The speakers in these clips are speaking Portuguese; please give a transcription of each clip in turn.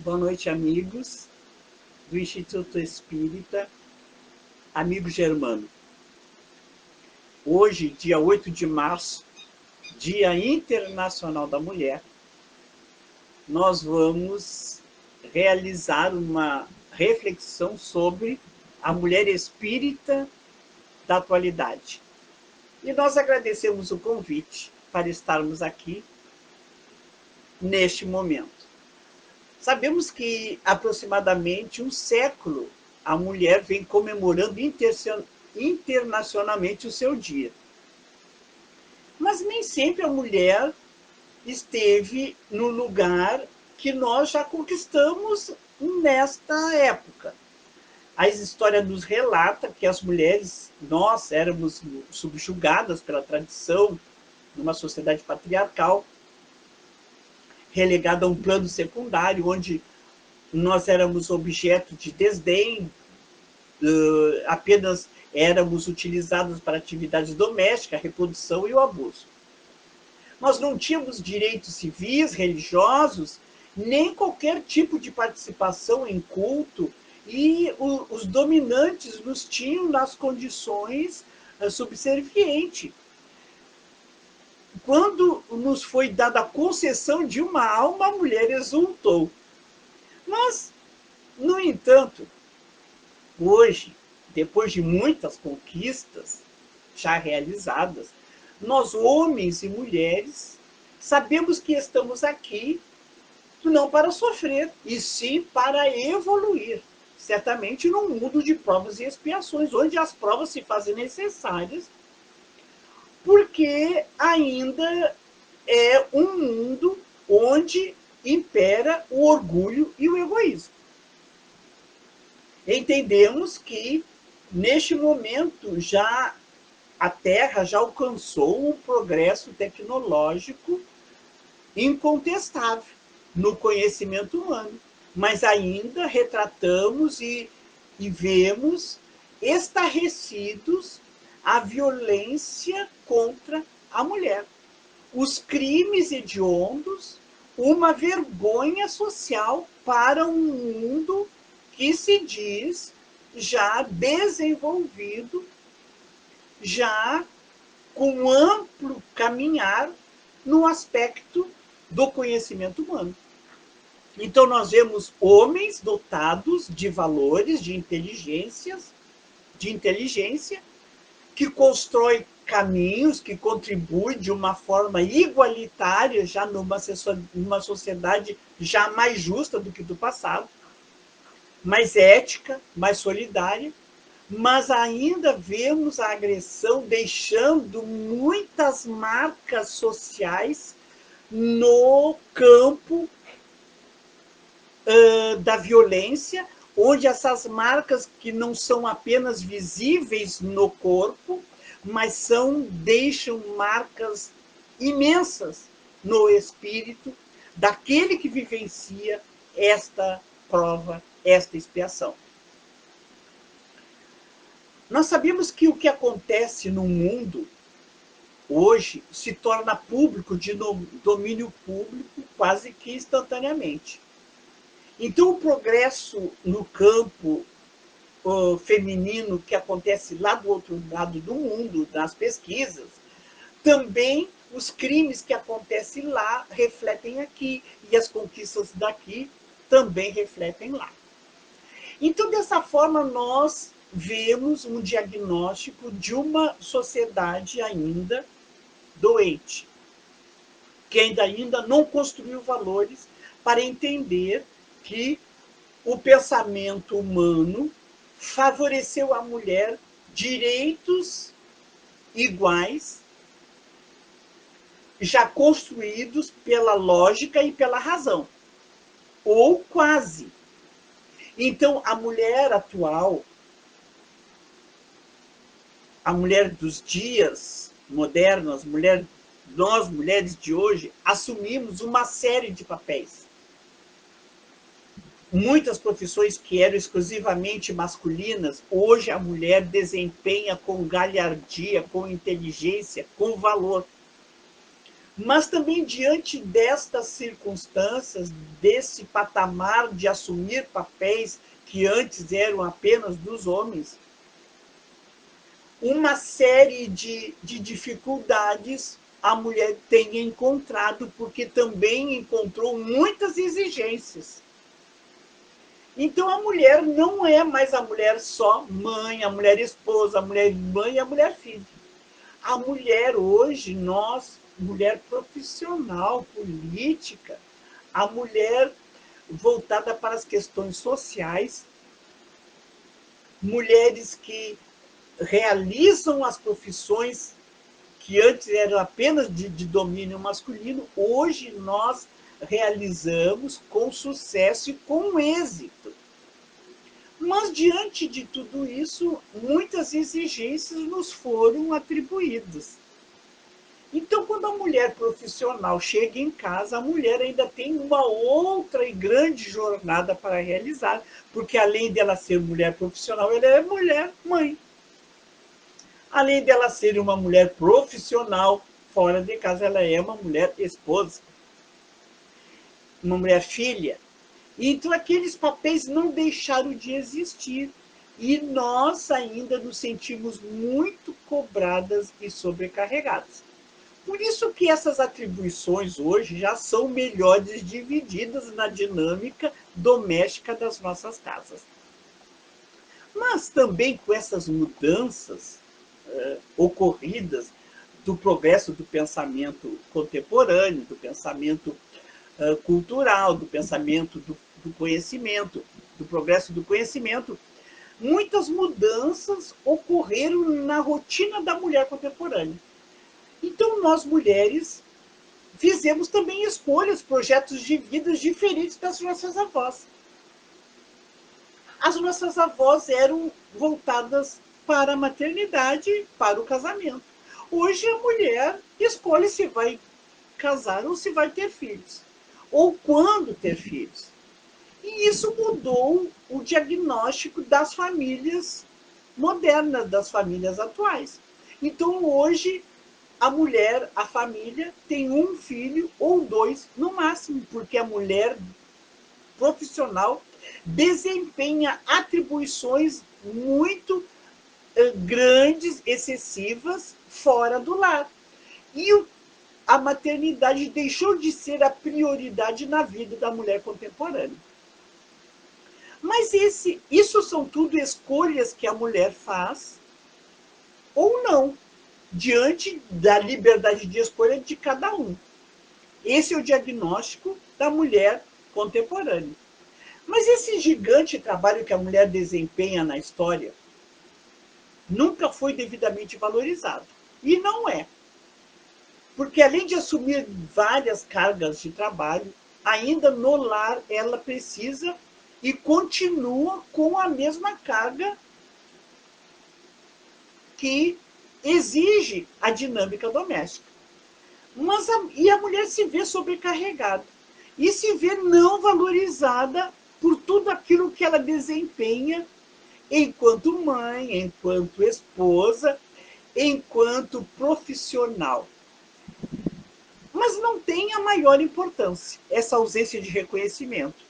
Boa noite, amigos do Instituto Espírita Amigo Germano. Hoje, dia 8 de março, Dia Internacional da Mulher, nós vamos realizar uma reflexão sobre a mulher espírita da atualidade. E nós agradecemos o convite para estarmos aqui neste momento. Sabemos que aproximadamente um século a mulher vem comemorando internacionalmente o seu dia. Mas nem sempre a mulher esteve no lugar que nós já conquistamos nesta época. A história nos relata que as mulheres, nós éramos subjugadas pela tradição, numa sociedade patriarcal, relegada a um plano secundário, onde nós éramos objeto de desdém, apenas éramos utilizados para atividades domésticas, a reprodução e o abuso. Nós não tínhamos direitos civis, religiosos, nem qualquer tipo de participação em culto, e os dominantes nos tinham nas condições subservientes. Quando nos foi dada a concessão de uma alma, a mulher exultou. Mas, no entanto, hoje, depois de muitas conquistas já realizadas, nós, homens e mulheres, sabemos que estamos aqui não para sofrer, e sim para evoluir. Certamente num mundo de provas e expiações, onde as provas se fazem necessárias, porque ainda é um mundo onde impera o orgulho e o egoísmo. Entendemos que, neste momento, já a Terra já alcançou um progresso tecnológico incontestável no conhecimento humano, mas ainda retratamos e vemos estarrecidos a violência contra a mulher, os crimes hediondos, uma vergonha social para um mundo que se diz já desenvolvido, já com amplo caminhar no aspecto do conhecimento humano. Então, nós vemos homens dotados de valores, de inteligência, que constrói caminhos, que contribui de uma forma igualitária, já numa sociedade já mais justa do que do passado, mais ética, mais solidária, mas ainda vemos a agressão deixando muitas marcas sociais no campo da violência, onde essas marcas que não são apenas visíveis no corpo, mas deixam marcas imensas no espírito daquele que vivencia esta prova, esta expiação. Nós sabemos que o que acontece no mundo hoje se torna público, de domínio público, quase que instantaneamente. Então, o progresso no campo feminino que acontece lá do outro lado do mundo, nas pesquisas, também os crimes que acontecem lá refletem aqui, e as conquistas daqui também refletem lá. Então, dessa forma, nós vemos um diagnóstico de uma sociedade ainda doente, que ainda não construiu valores para entender que o pensamento humano favoreceu à mulher direitos iguais, já construídos pela lógica e pela razão, ou quase. Então, a mulher atual, a mulher dos dias modernos, nós, mulheres de hoje, assumimos uma série de papéis. Muitas profissões que eram exclusivamente masculinas, hoje a mulher desempenha com galhardia, com inteligência, com valor. Mas também diante destas circunstâncias, desse patamar de assumir papéis que antes eram apenas dos homens, uma série de dificuldades a mulher tem encontrado, porque também encontrou muitas exigências. Então a mulher não é mais a mulher só mãe, a mulher esposa, a mulher mãe e a mulher filha. A mulher hoje, nós, mulher profissional, política, a mulher voltada para as questões sociais, mulheres que realizam as profissões que antes eram apenas de domínio masculino, hoje nós realizamos com sucesso e com êxito. Mas, diante de tudo isso, muitas exigências nos foram atribuídas. Então, quando a mulher profissional chega em casa, a mulher ainda tem uma outra e grande jornada para realizar, porque além dela ser mulher profissional, ela é mulher mãe. Além dela ser uma mulher profissional, fora de casa, ela é uma mulher esposa, uma mulher filha. Então, aqueles papéis não deixaram de existir. E nós ainda nos sentimos muito cobradas e sobrecarregadas. Por isso que essas atribuições hoje já são melhores divididas na dinâmica doméstica das nossas casas. Mas também com essas mudanças ocorridas do progresso do pensamento contemporâneo, do pensamento cultural, do pensamento do conhecimento, do progresso do conhecimento, muitas mudanças ocorreram na rotina da mulher contemporânea. Então, nós mulheres fizemos também escolhas, projetos de vida diferentes das nossas avós. As nossas avós eram voltadas para a maternidade, para o casamento. Hoje a mulher escolhe se vai casar ou se vai ter filhos, ou quando ter filhos. E isso mudou o diagnóstico das famílias modernas, das famílias atuais. Então, hoje, a mulher, a família, tem um filho ou dois no máximo, porque a mulher profissional desempenha atribuições muito grandes, excessivas, fora do lar. E a maternidade deixou de ser a prioridade na vida da mulher contemporânea. Mas isso são tudo escolhas que a mulher faz ou não, diante da liberdade de escolha de cada um. Esse é o diagnóstico da mulher contemporânea. Mas esse gigante trabalho que a mulher desempenha na história nunca foi devidamente valorizado. E não é. Porque além de assumir várias cargas de trabalho, ainda no lar ela precisa e continua com a mesma carga que exige a dinâmica doméstica. E a mulher se vê sobrecarregada e se vê não valorizada por tudo aquilo que ela desempenha enquanto mãe, enquanto esposa, enquanto profissional. Mas não tem a maior importância essa ausência de reconhecimento.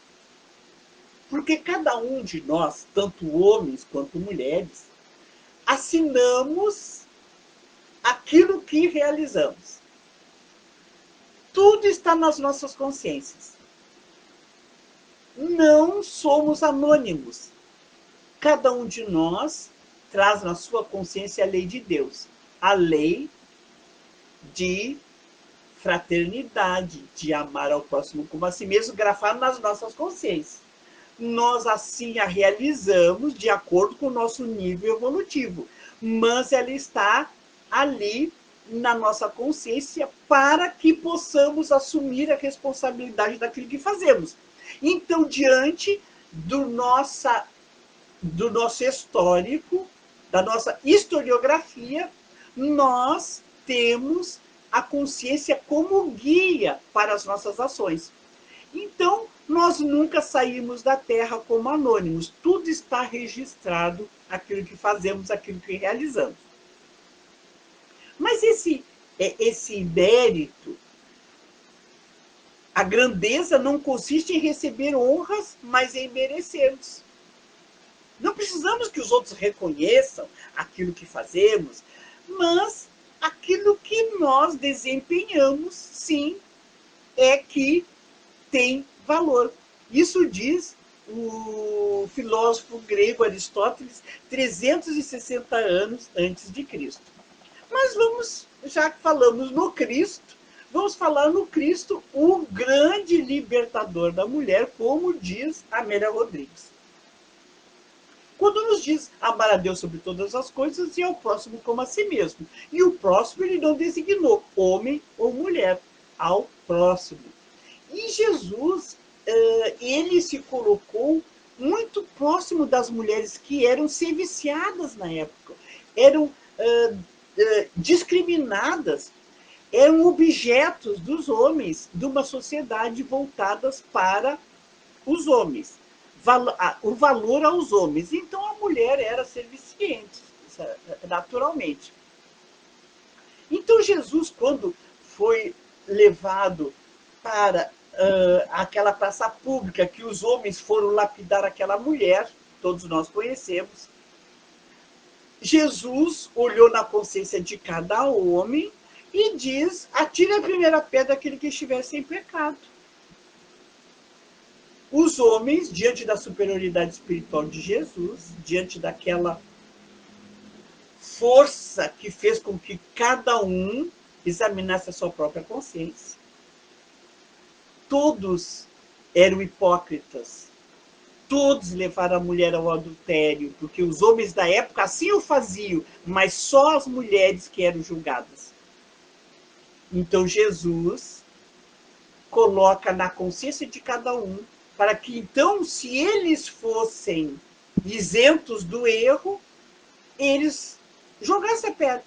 Porque cada um de nós, tanto homens quanto mulheres, assinamos aquilo que realizamos. Tudo está nas nossas consciências. Não somos anônimos. Cada um de nós traz na sua consciência a lei de Deus, a lei de fraternidade, de amar ao próximo como a si mesmo, grafado nas nossas consciências. Nós assim a realizamos de acordo com o nosso nível evolutivo, mas ela está ali na nossa consciência para que possamos assumir a responsabilidade daquilo que fazemos. Então, diante do nosso histórico, da nossa historiografia, nós temos a consciência como guia para as nossas ações. Então, nós nunca saímos da Terra como anônimos. Tudo está registrado, aquilo que fazemos, aquilo que realizamos. Mas esse mérito A grandeza não consiste em receber honras, mas em merecermos. Não precisamos que os outros reconheçam aquilo que fazemos, mas aquilo que nós desempenhamos, sim, é que tem valor. Isso diz o filósofo grego Aristóteles 360 anos antes de Cristo. Mas vamos, já que falamos no Cristo, vamos falar no Cristo, o grande libertador da mulher, como diz Amélia Rodrigues. Quando nos diz amar a Deus sobre todas as coisas e ao próximo como a si mesmo. E o próximo ele não designou homem ou mulher, ao próximo. E Jesus, ele se colocou muito próximo das mulheres que eram serviciadas na época, eram discriminadas, eram objetos dos homens de uma sociedade voltadas para os homens, o valor aos homens. Então a mulher era serviciente, naturalmente. Então Jesus, quando foi levado para aquela praça pública que os homens foram lapidar aquela mulher, todos nós conhecemos, Jesus olhou na consciência de cada homem e diz: atire a primeira pedra aquele que estiver sem pecado. Os homens, diante da superioridade espiritual de Jesus, diante daquela força que fez com que cada um examinasse a sua própria consciência, todos eram hipócritas, todos levaram a mulher ao adultério, porque os homens da época assim o faziam, mas só as mulheres que eram julgadas. Então Jesus coloca na consciência de cada um, para que então, se eles fossem isentos do erro, eles jogassem a pedra.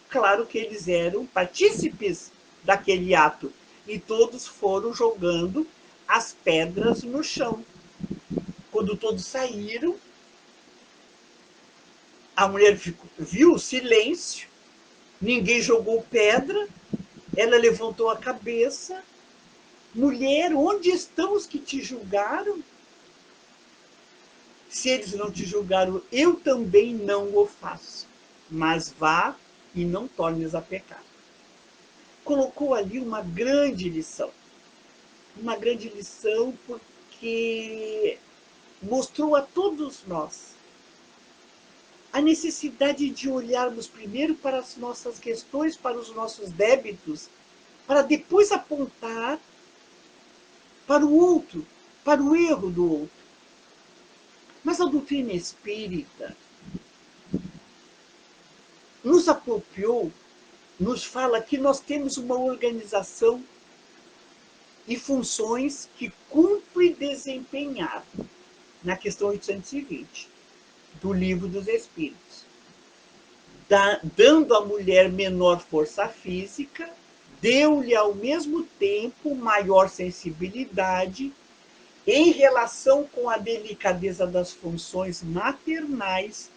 Claro que eles eram partícipes daquele ato, e todos foram jogando as pedras no chão. Quando todos saíram, a mulher viu o silêncio, ninguém jogou pedra, ela levantou a cabeça: mulher, onde estão os que te julgaram? Se eles não te julgaram, eu também não o faço. Mas vá e não tornes a pecar. Colocou ali uma grande lição. Uma grande lição porque mostrou a todos nós a necessidade de olharmos primeiro para as nossas questões, para os nossos débitos, para depois apontar para o outro, para o erro do outro. Mas a doutrina espírita nos apropriou, nos fala que nós temos uma organização e funções que cumpre desempenhar na questão 820 do Livro dos Espíritos, dando à mulher menor força física, deu-lhe ao mesmo tempo maior sensibilidade em relação com a delicadeza das funções maternais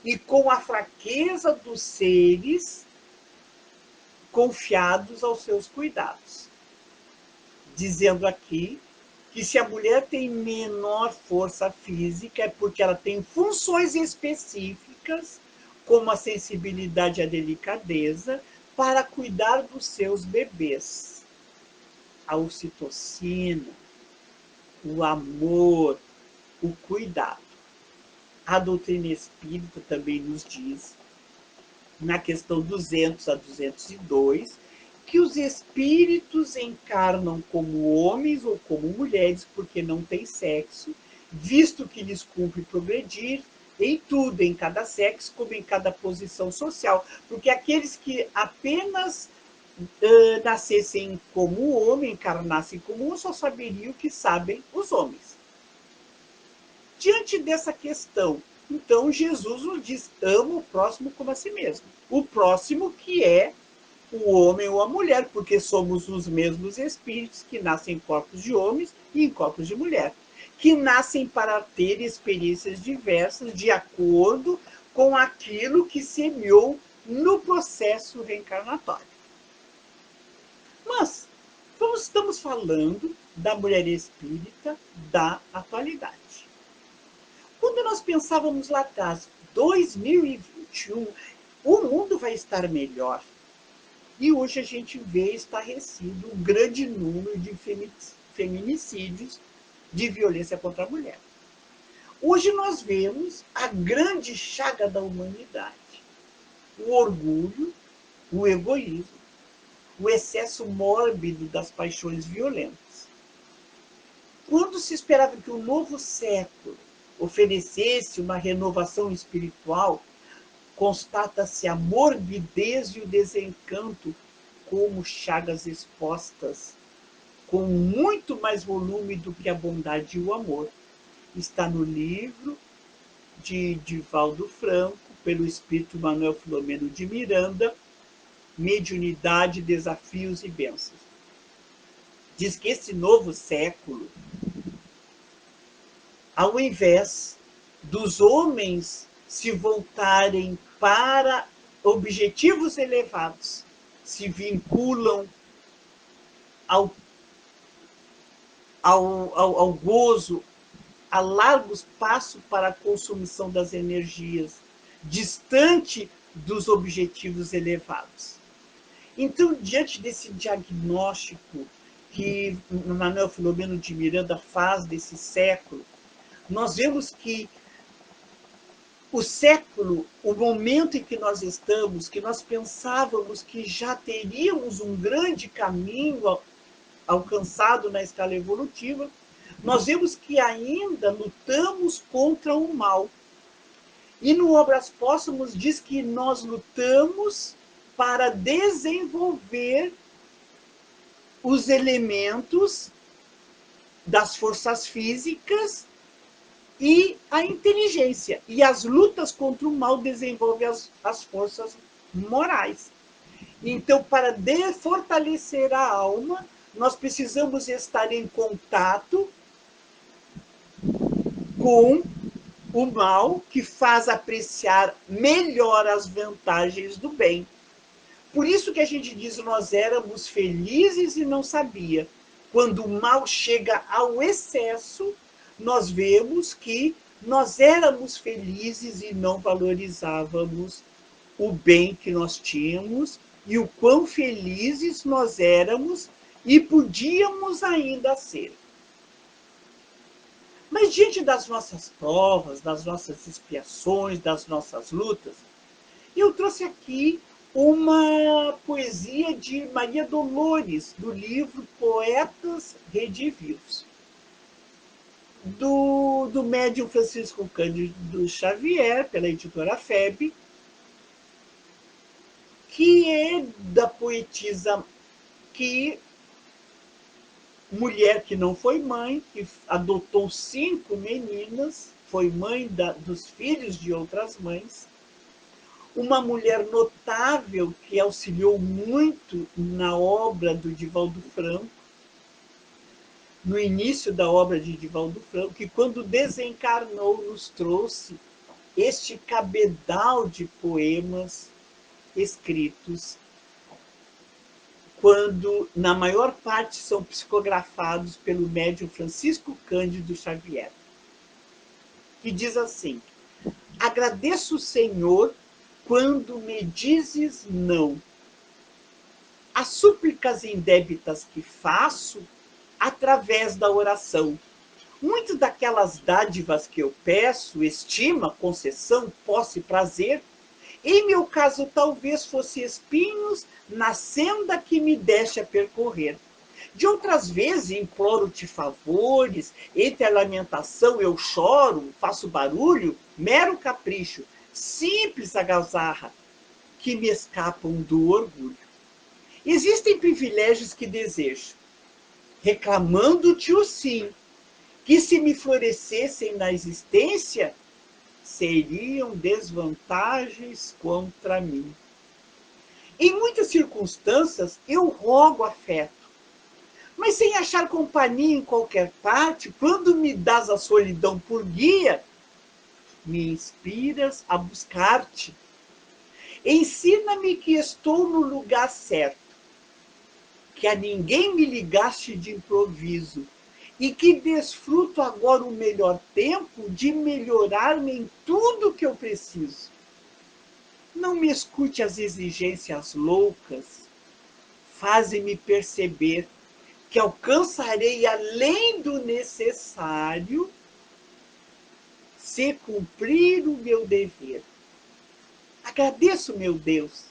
e com a fraqueza dos seres confiados aos seus cuidados. Dizendo aqui que se a mulher tem menor força física é porque ela tem funções específicas, como a sensibilidade e a delicadeza, para cuidar dos seus bebês. A ocitocina, o amor, o cuidado. A doutrina espírita também nos diz, na questão 200 a 202, que os espíritos encarnam como homens ou como mulheres, porque não têm sexo, visto que lhes cumpre progredir em tudo, em cada sexo, como em cada posição social. Porque aqueles que apenas nascessem como homem, encarnassem como homem, só saberiam o que sabem os homens. Diante dessa questão, então Jesus nos diz: ama o próximo como a si mesmo. O próximo que é o homem ou a mulher, porque somos os mesmos espíritos que nascem em corpos de homens e em corpos de mulher, que nascem para ter experiências diversas de acordo com aquilo que semeou no processo reencarnatório. Mas Estamos falando da mulher espírita da atualidade. Quando nós pensávamos lá atrás, 2021, o mundo vai estar melhor. E hoje a gente vê estarrecido um grande número de feminicídios, de violência contra a mulher. Hoje nós vemos a grande chaga da humanidade: o orgulho, o egoísmo, o excesso mórbido das paixões violentas. Quando se esperava que o novo século oferecesse uma renovação espiritual, constata-se a morbidez e o desencanto como chagas expostas, com muito mais volume do que a bondade e o amor. Está no livro de Divaldo Franco, pelo espírito Manuel Filomeno de Miranda, Mediunidade, Desafios e Bênçãos. Diz que esse novo século, ao invés dos homens se voltarem para objetivos elevados, se vinculam ao gozo, a largo espaço para a consumição das energias, distante dos objetivos elevados. Então, diante desse diagnóstico que Manuel Filomeno de Miranda faz desse século, nós vemos que o século, o momento em que nós estamos, que nós pensávamos que já teríamos um grande caminho alcançado na escala evolutiva, nós vemos que ainda lutamos contra o mal. E no Obras Póstumas diz que nós lutamos para desenvolver os elementos das forças físicas e a inteligência. E as lutas contra o mal desenvolvem as forças morais. Então, para fortalecer a alma, nós precisamos estar em contato com o mal, que faz apreciar melhor as vantagens do bem. Por isso que a gente diz que nós éramos felizes e não sabia. Quando o mal chega ao excesso, nós vemos que nós éramos felizes e não valorizávamos o bem que nós tínhamos e o quão felizes nós éramos e podíamos ainda ser. Mas diante das nossas provas, das nossas expiações, das nossas lutas, eu trouxe aqui uma poesia de Maria Dolores, do livro Poetas Redivios, do médium Francisco Cândido Xavier, pela editora FEB, que é da poetisa mulher que não foi mãe, que adotou 5 meninas, foi mãe dos filhos de outras mães, uma mulher notável que auxiliou muito na obra do Divaldo Franco, no início da obra de Divaldo Franco, que quando desencarnou nos trouxe este cabedal de poemas escritos, quando, na maior parte, são psicografados pelo médium Francisco Cândido Xavier, que diz assim: agradeço o Senhor quando me dizes não. As súplicas indébitas que faço através da oração. Muitas daquelas dádivas que eu peço, estima, concessão, posse, prazer, em meu caso talvez fosse espinhos na senda que me deste a percorrer. De outras vezes imploro-te favores, entre a lamentação eu choro, faço barulho, mero capricho, simples algazarra, que me escapam do orgulho. Existem privilégios que desejo, reclamando-te o sim, que se me florescessem na existência, seriam desvantagens contra mim. Em muitas circunstâncias, eu rogo afeto, mas sem achar companhia em qualquer parte, quando me dás a solidão por guia, me inspiras a buscar-te. Ensina-me que estou no lugar certo, que a ninguém me ligaste de improviso, e que desfruto agora o melhor tempo de melhorar-me em tudo que eu preciso. Não me escute as exigências loucas, fazem-me perceber que alcançarei além do necessário se cumprir o meu dever. Agradeço, meu Deus,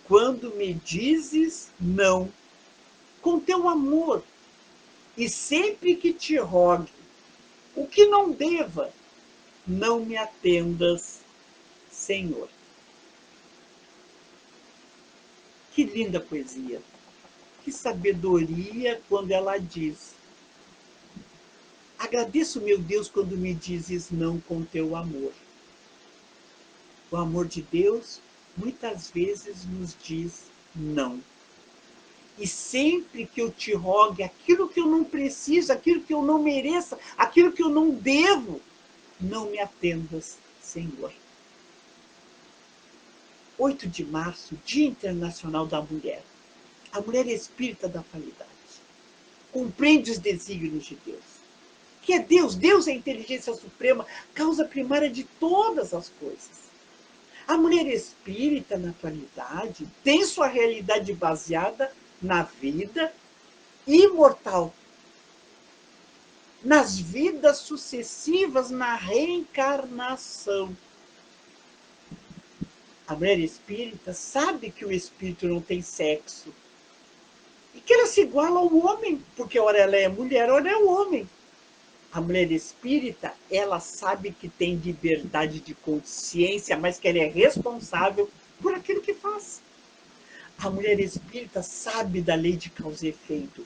quando me dizes não, com teu amor, e sempre que te rogue o que não deva, não me atendas, Senhor. Que linda poesia, que sabedoria quando ela diz: agradeço, meu Deus, quando me dizes não com teu amor. O amor de Deus muitas vezes nos diz não. E sempre que eu te rogue aquilo que eu não preciso, aquilo que eu não mereça, aquilo que eu não devo, não me atendas, Senhor. 8 de março, Dia Internacional da Mulher. A mulher espírita da atualidade. Compreende os desígnios de Deus. Que é Deus? Deus é a inteligência suprema, causa primária de todas as coisas. A mulher espírita, na atualidade, tem sua realidade baseada na vida imortal, nas vidas sucessivas, na reencarnação. A mulher espírita sabe que o espírito não tem sexo e que ela se iguala ao homem, porque ora ela é mulher, ora é o homem. A mulher espírita, ela sabe que tem liberdade de consciência, mas que ela é responsável por aquilo que faz. A mulher espírita sabe da lei de causa e efeito.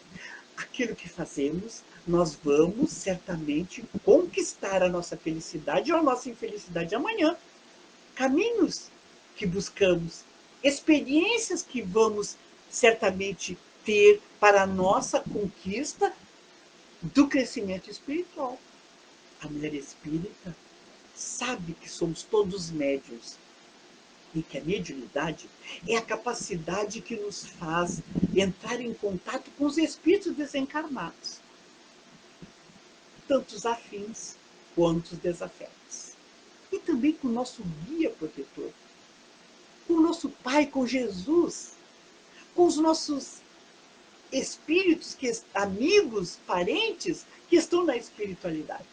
Aquilo que fazemos, nós vamos certamente conquistar a nossa felicidade ou a nossa infelicidade amanhã. Caminhos que buscamos, experiências que vamos certamente ter para a nossa conquista do crescimento espiritual. A mulher espírita sabe que somos todos médiuns e que a mediunidade é a capacidade que nos faz entrar em contato com os espíritos desencarnados, tanto os afins quanto os desafetos. E também com o nosso guia protetor, com o nosso Pai, com Jesus, com os nossos espíritos, amigos, parentes, que estão na espiritualidade.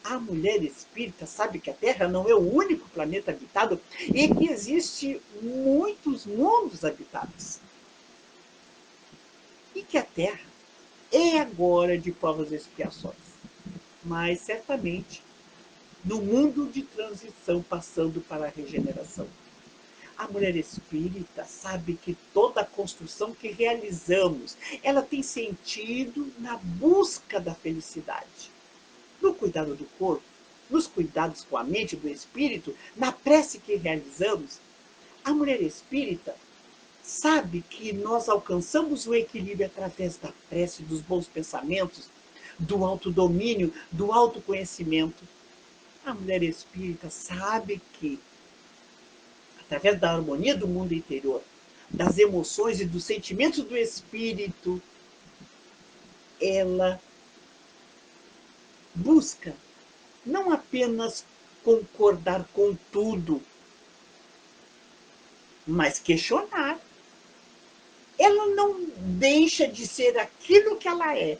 A mulher espírita sabe que a Terra não é o único planeta habitado e que existe muitos mundos habitados. E que a Terra é agora de provas e expiações. Mas, certamente, no mundo de transição, passando para a regeneração. A mulher espírita sabe que toda a construção que realizamos, ela tem sentido na busca da felicidade. No cuidado do corpo, nos cuidados com a mente e do espírito, na prece que realizamos, a mulher espírita sabe que nós alcançamos o equilíbrio através da prece, dos bons pensamentos, do autodomínio, do autoconhecimento. A mulher espírita sabe que, através da harmonia do mundo interior, das emoções e dos sentimentos do espírito, ela busca não apenas concordar com tudo, mas questionar. Ela não deixa de ser aquilo que ela é,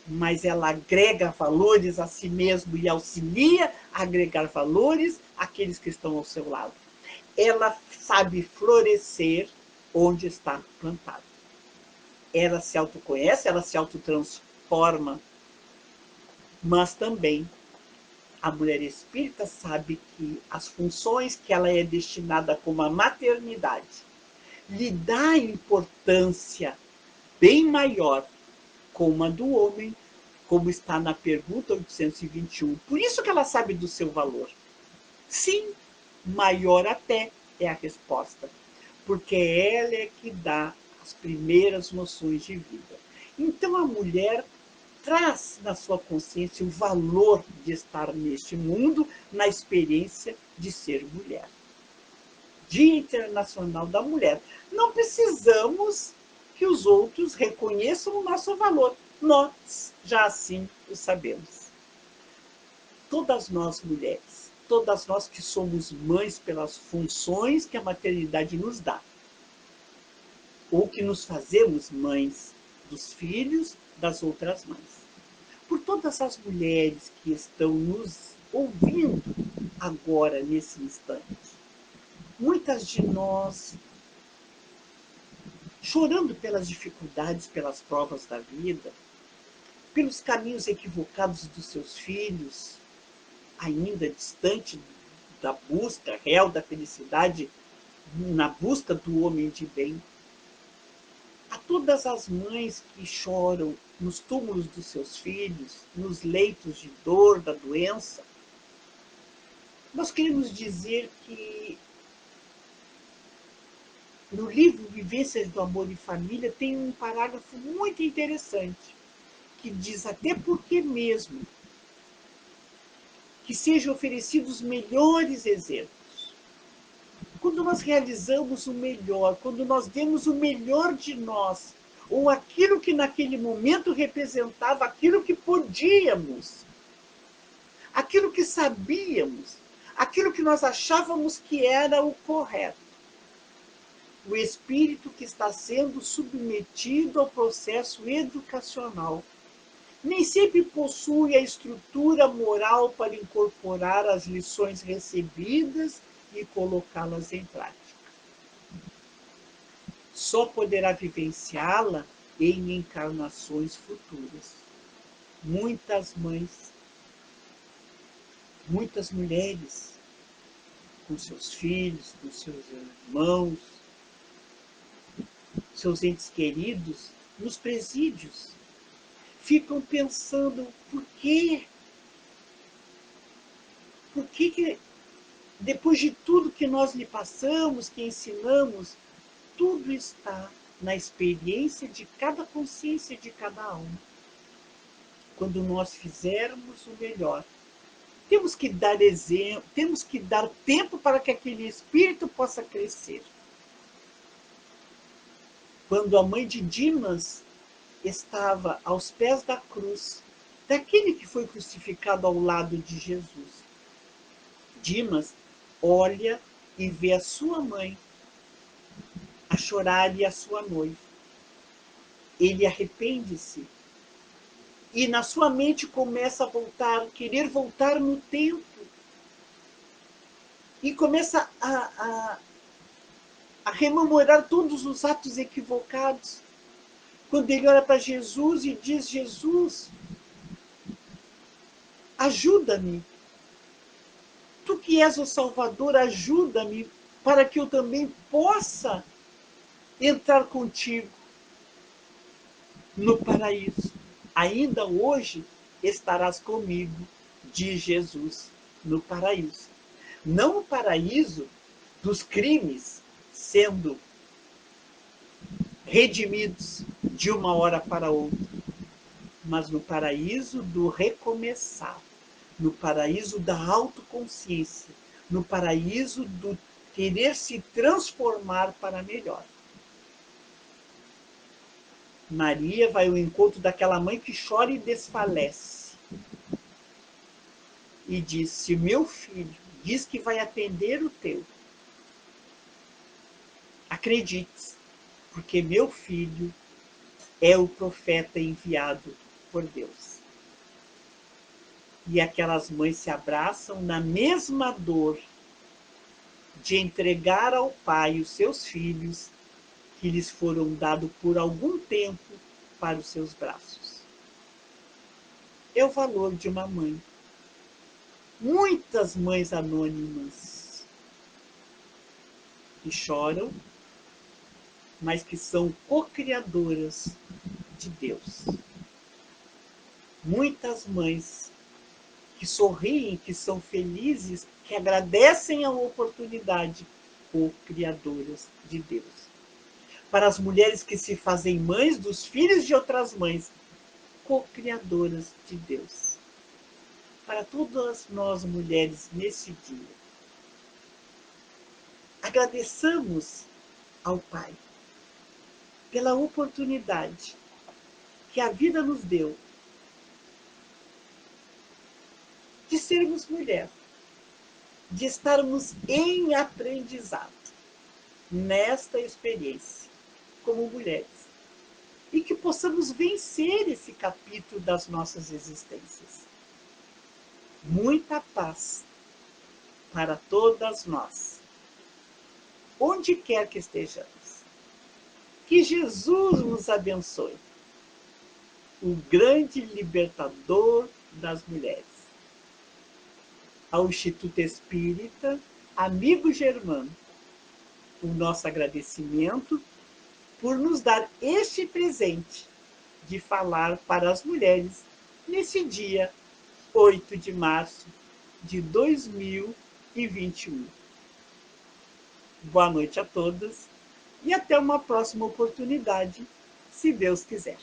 mas ela agrega valores a si mesma e auxilia a agregar valores àqueles que estão ao seu lado. Ela sabe florescer onde está plantada. Ela se autoconhece, ela se autotransforma, mas também a mulher espírita sabe que as funções que ela é destinada como a maternidade lhe dá importância bem maior como a do homem, como está na pergunta 821. Por isso que ela sabe do seu valor. Sim, maior até é a resposta, porque ela é que dá as primeiras noções de vida. Então a mulher traz na sua consciência o valor de estar neste mundo, na experiência de ser mulher. Dia Internacional da Mulher. Não precisamos que os outros reconheçam o nosso valor. Nós já assim o sabemos. Todas nós mulheres, todas nós que somos mães pelas funções que a maternidade nos dá, ou que nos fazemos mães dos filhos das outras mães. Por todas as mulheres que estão nos ouvindo agora, nesse instante. Muitas de nós chorando pelas dificuldades, pelas provas da vida, pelos caminhos equivocados dos seus filhos, ainda distante da busca real da felicidade, na busca do homem de bem. A todas as mães que choram nos túmulos dos seus filhos, nos leitos de dor, da doença, nós queremos dizer que no livro Vivências do Amor e Família tem um parágrafo muito interessante, que diz até porque mesmo que sejam oferecidos melhores exemplos. Quando nós realizamos o melhor, quando nós demos o melhor de nós, ou aquilo que naquele momento representava aquilo que podíamos, aquilo que sabíamos, aquilo que nós achávamos que era o correto. O espírito que está sendo submetido ao processo educacional nem sempre possui a estrutura moral para incorporar as lições recebidas e colocá-las em prática. Só poderá vivenciá-la em encarnações futuras. Muitas mães, muitas mulheres, com seus filhos, com seus irmãos, seus entes queridos, nos presídios, ficam pensando por quê? Por que depois de tudo que nós lhe passamos, que ensinamos, tudo está na experiência de cada consciência de cada alma. Quando nós fizermos o melhor, temos que dar exemplo, temos que dar tempo para que aquele espírito possa crescer. Quando a mãe de Dimas estava aos pés da cruz, daquele que foi crucificado ao lado de Jesus, Dimas olha e vê a sua mãe a chorar e a sua noiva. Ele arrepende-se e na sua mente começa a voltar, querer voltar no tempo. E começa a rememorar todos os atos equivocados. Quando ele olha para Jesus e diz: Jesus, ajuda-me. Tu que és o Salvador, ajuda-me para que eu também possa entrar contigo no paraíso. Ainda hoje estarás comigo, diz Jesus, no paraíso. Não o paraíso dos crimes sendo redimidos de uma hora para outra, mas no paraíso do recomeçar, no paraíso da autoconsciência, no paraíso do querer se transformar para melhor. Maria vai ao encontro daquela mãe que chora e desfalece. E diz: se meu filho diz que vai atender o teu, acredite, porque meu filho é o profeta enviado por Deus. E aquelas mães se abraçam na mesma dor de entregar ao pai os seus filhos que lhes foram dados por algum tempo para os seus braços. É o valor de uma mãe. Muitas mães anônimas que choram, mas que são co-criadoras de Deus. Muitas mães que sorriem, que são felizes, que agradecem a oportunidade, co-criadoras de Deus. Para as mulheres que se fazem mães dos filhos de outras mães, co-criadoras de Deus. Para todas nós mulheres nesse dia, agradeçamos ao Pai pela oportunidade que a vida nos deu de sermos mulher, de estarmos em aprendizado nesta experiência como mulheres. E que possamos vencer esse capítulo das nossas existências. Muita paz para todas nós, onde quer que estejamos. Que Jesus nos abençoe, o grande libertador das mulheres. Ao Instituto Espírita Amigo Germano, o nosso agradecimento por nos dar este presente de falar para as mulheres nesse dia 8 de março de 2021. Boa noite a todas e até uma próxima oportunidade, se Deus quiser.